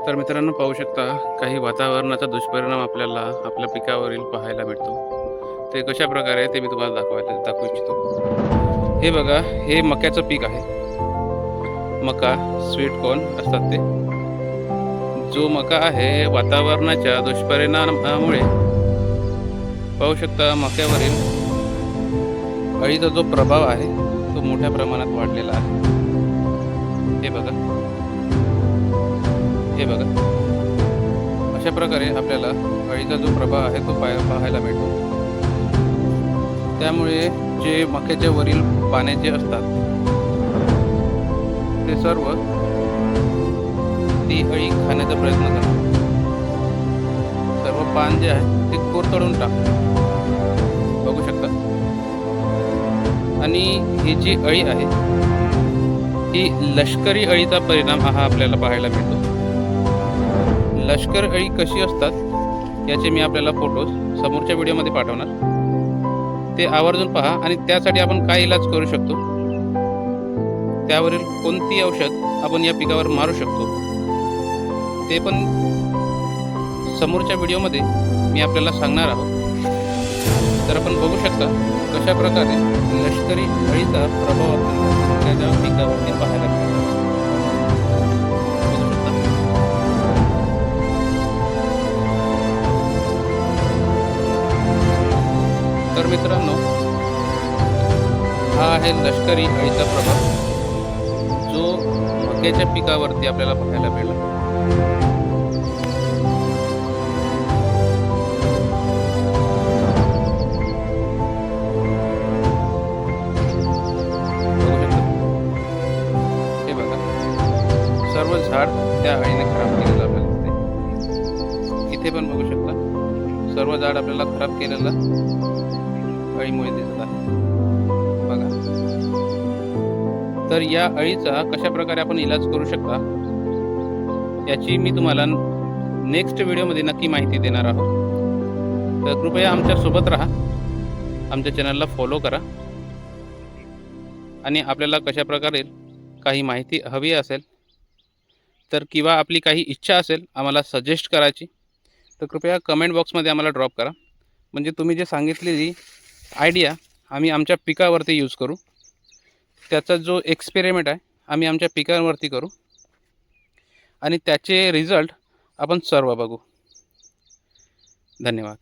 तर मित्रांनो, पाहू शकता काही वातावरणाचा दुष्परिणाम आपल्याला आपल्या पिकावरील पाहायला मिळतो. ते कशा प्रकारे ते मी तुम्हाला दाखवू इच्छितो. हे बघा, हे मक्याचं पीक आहे. मका, स्वीट कॉर्न असतात ते. जो मका आहे, वातावरणाच्या दुष्परिणामामुळे पाहू शकता मक्यावरील अळीचा जो प्रभाव आहे तो मोठ्या प्रमाणात वाढलेला आहे. हे बघा, हे बघा, अशा प्रकारे आपल्याला अळीचा जो प्रभाव आहे तो पाहायला मिळतो. त्यामुळे जे मक्याच्या वरील पाने जे असतात ते सर्व ती अळी खाण्याचा प्रयत्न करतात. सर्व पान जे आहे ते कोरतडून टाकतात, बघू शकता. आणि ही जी अळी आहे ही लष्करी अळीचा परिणाम हा आपल्याला पाहायला मिळतो. लष्कर अळी कशी असतात याचे मी आपल्याला फोटोज समोरच्या व्हिडिओमध्ये पाठवणार, ते आवर्जून पहा. आणि त्यासाठी आपण काय इलाज करू शकतो, त्यावरील कोणती औषध आपण या पिकावर मारू शकतो, ते पण समोरच्या व्हिडिओमध्ये मी आपल्याला सांगणार आहोत. तर आपण बघू शकता कशा प्रकारे लष्करी अळीचा प्रभाव आपण त्याच्या पिकावरती पाहायला मिळतो. बघू शकता. तर मित्रांनो, हा आहे लष्करी अळीचा प्रभाव जो मक्याच्या पिकावरती आपल्याला पाहायला मिळाला. सर्व झाड त्या अळीने खराब केलेलं आपल्याला दिसते. इथे पण बघू शकता सर्व झाड आपल्याला खराब केलेलं अळीमुळे दिसत आहे, बघा. तर या अळीचा कशा प्रकारे आपण इलाज करू शकता याची मी तुम्हाला नेक्स्ट व्हिडिओमध्ये नक्की माहिती देणार आहोत. तर कृपया आमच्या सोबत राहा, आमच्या चॅनलला फॉलो करा. आणि आपल्याला कशा प्रकारे काही माहिती हवी असेल तर किंवा आपली काही इच्छा असेल आम्हाला सजेस्ट करायची, तर कृपया कमेंट बॉक्समध्ये आम्हाला ड्रॉप करा. म्हणजे तुम्ही जे सांगितलेली आयडिया आम्ही आमच्या पिकावरती यूज करू. त्याचा जो एक्सपेरिमेंट आहे आम्ही आमच्या पिकांवरती करू आणि त्याचे रिझल्ट आपण सर्व बघू. धन्यवाद.